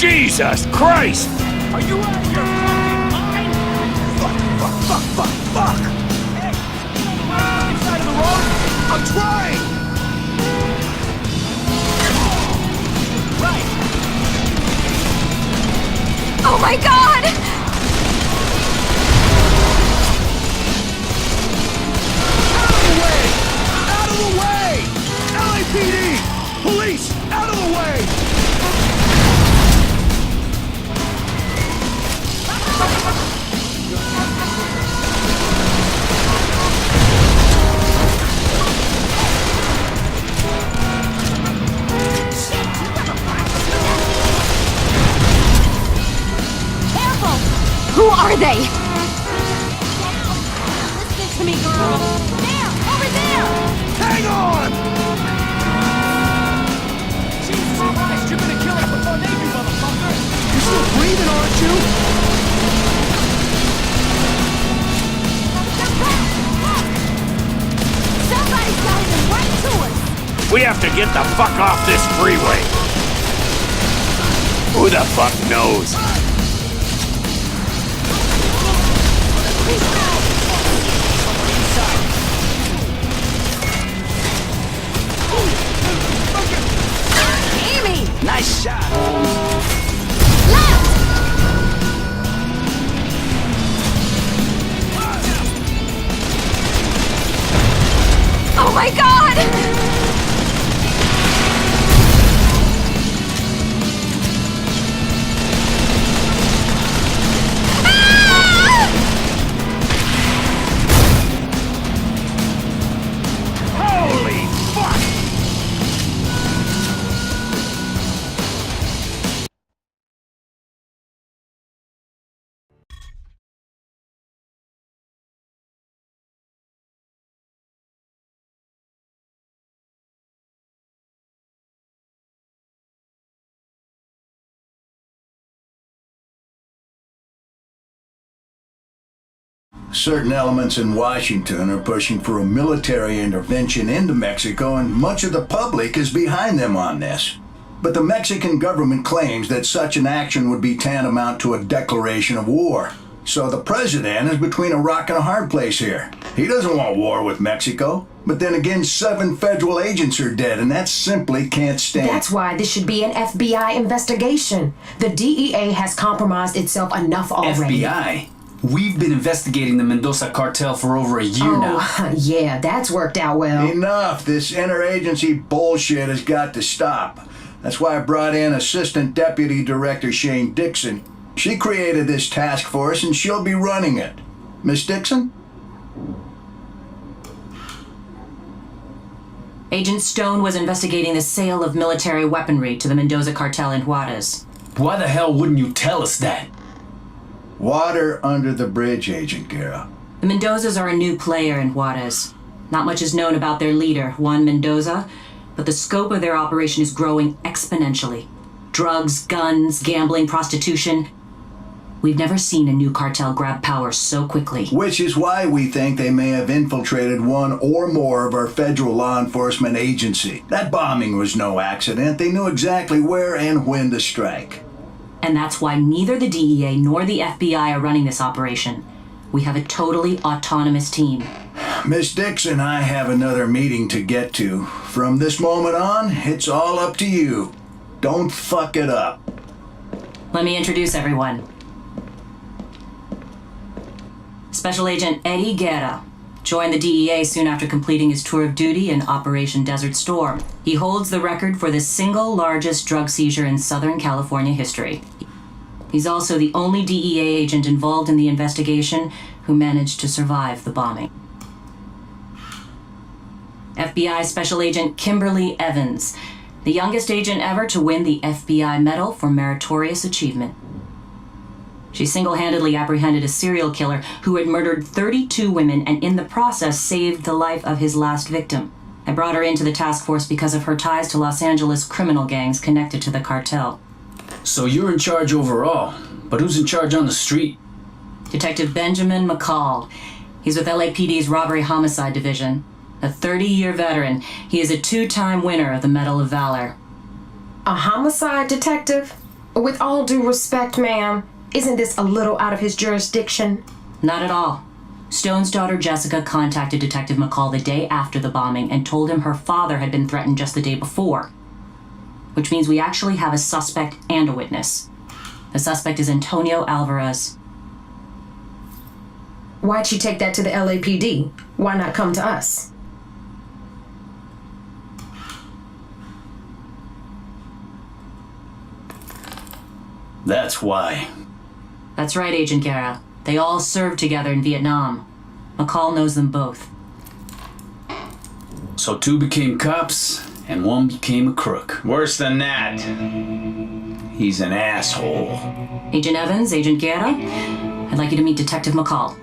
Jesus Christ! Are you out of your fucking mind? Fuck! Hey, you side of the road? I'm trying! Right. Oh my God! Out of the way! LAPD! Police! Out of the way! Who are they? Listen to me, girl. There! Over there! Hang on! Jesus Christ, you're gonna kill us before they do, motherfucker! You're still breathing, aren't you? Somebody's got him right to us! We have to get the fuck off this freeway. Who the fuck knows? Amy! Nice shot. Left! Oh my God! Holy fuck! Certain elements in Washington are pushing for a military intervention into Mexico, and much of the public is behind them on this. But the Mexican government claims that such an action would be tantamount to a declaration of war. So the president is between a rock and a hard place here. He doesn't want war with Mexico, but then again 7 federal agents are dead, and that simply can't stand. That's why this should be an FBI investigation. The DEA has compromised itself enough already. FBI? We've been investigating the Mendoza cartel for over a year now. Oh, yeah, that's worked out well. Enough. This interagency bullshit has got to stop. That's why I brought in Assistant Deputy Director Shane Dixon. She created this task force and she'll be running it. Miss Dixon? Agent Stone was investigating the sale of military weaponry to the Mendoza cartel in Juarez. Why the hell wouldn't you tell us that? Water under the bridge, Agent Guerra. The Mendozas are a new player in Juarez. Not much is known about their leader, Juan Mendoza, but the scope of their operation is growing exponentially. Drugs, guns, gambling, prostitution. We've never seen a new cartel grab power so quickly. Which is why we think they may have infiltrated one or more of our federal law enforcement agency. That bombing was no accident. They knew exactly where and when to strike. And that's why neither the DEA nor the FBI are running this operation. We have a totally autonomous team. Miss Dixon, I have another meeting to get to. From this moment on, it's all up to you. Don't fuck it up. Let me introduce everyone. Special Agent Eddie Guerra joined the DEA soon after completing his tour of duty in Operation Desert Storm. He holds the record for the single largest drug seizure in Southern California history. He's also the only DEA agent involved in the investigation who managed to survive the bombing. FBI Special Agent Kimberly Evans, the youngest agent ever to win the FBI Medal for Meritorious Achievement. She single-handedly apprehended a serial killer who had murdered 32 women and in the process saved the life of his last victim. I brought her into the task force because of her ties to Los Angeles criminal gangs connected to the cartel. So you're in charge overall, but who's in charge on the street? Detective Benjamin McCall. He's with LAPD's Robbery Homicide Division. A 30-year veteran, he is a 2-time winner of the Medal of Valor. A homicide detective? With all due respect, ma'am, isn't this a little out of his jurisdiction? Not at all. Stone's daughter Jessica contacted Detective McCall the day after the bombing and told him her father had been threatened just the day before. Which means we actually have a suspect and a witness. The suspect is Antonio Alvarez. Why'd she take that to the LAPD? Why not come to us? That's why. That's right, Agent Guerra. They all served together in Vietnam. McCall knows them both. So 2 became cops, and 1 became a crook. Worse than that. He's an asshole. Agent Evans, Agent Guerra, I'd like you to meet Detective McCall.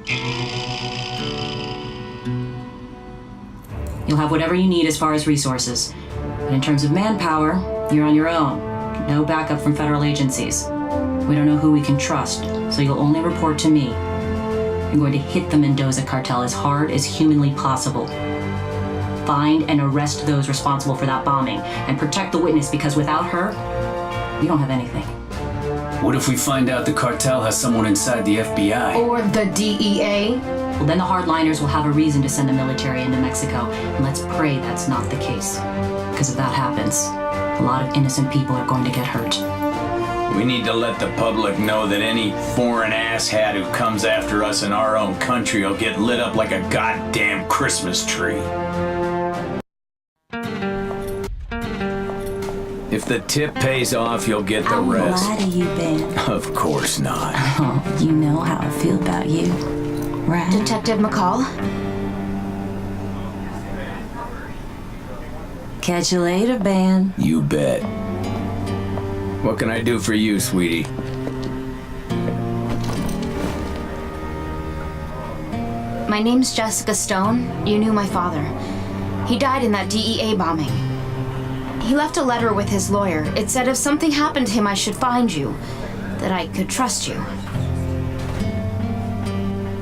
You'll have whatever you need as far as resources. But in terms of manpower, you're on your own. No backup from federal agencies. We don't know who we can trust, so you'll only report to me. You're going to hit the Mendoza cartel as hard as humanly possible. Find and arrest those responsible for that bombing, and protect the witness, because without her, we don't have anything. What if we find out the cartel has someone inside the FBI? Or the DEA? Well, then the hardliners will have a reason to send the military into Mexico, and let's pray that's not the case. Because if that happens, a lot of innocent people are going to get hurt. We need to let the public know that any foreign asshat who comes after us in our own country will get lit up like a goddamn Christmas tree. If the tip pays off, you'll get the rest. Lie to you, Ben. Of course not. Oh, you know how I feel about you, right? Detective McCall? Catch you later, Ben. You bet. What can I do for you, sweetie? My name's Jessica Stone. You knew my father. He died in that DEA bombing. He left a letter with his lawyer. It said if something happened to him, I should find you. That I could trust you.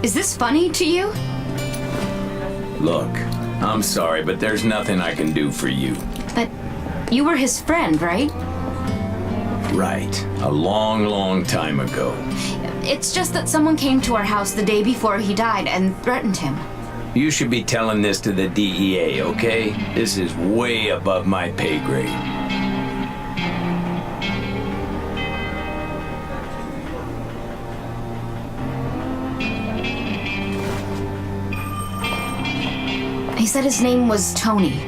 Is this funny to you? Look, I'm sorry, but there's nothing I can do for you. But you were his friend, right? Right. A long, long time ago. It's just that someone came to our house the day before he died and threatened him. You should be telling this to the DEA, okay? This is way above my pay grade. He said his name was Tony.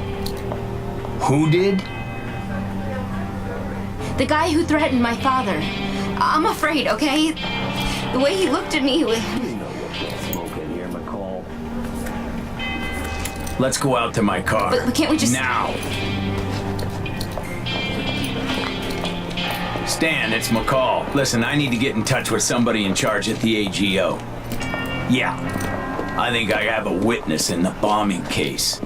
Who did? The guy who threatened my father. I'm afraid, okay? The way he looked at me was... Let's go out to my car. But can't we just... Now! Stan, it's McCall. Listen, I need to get in touch with somebody in charge at the AGO. Yeah. I think I have a witness in the bombing case.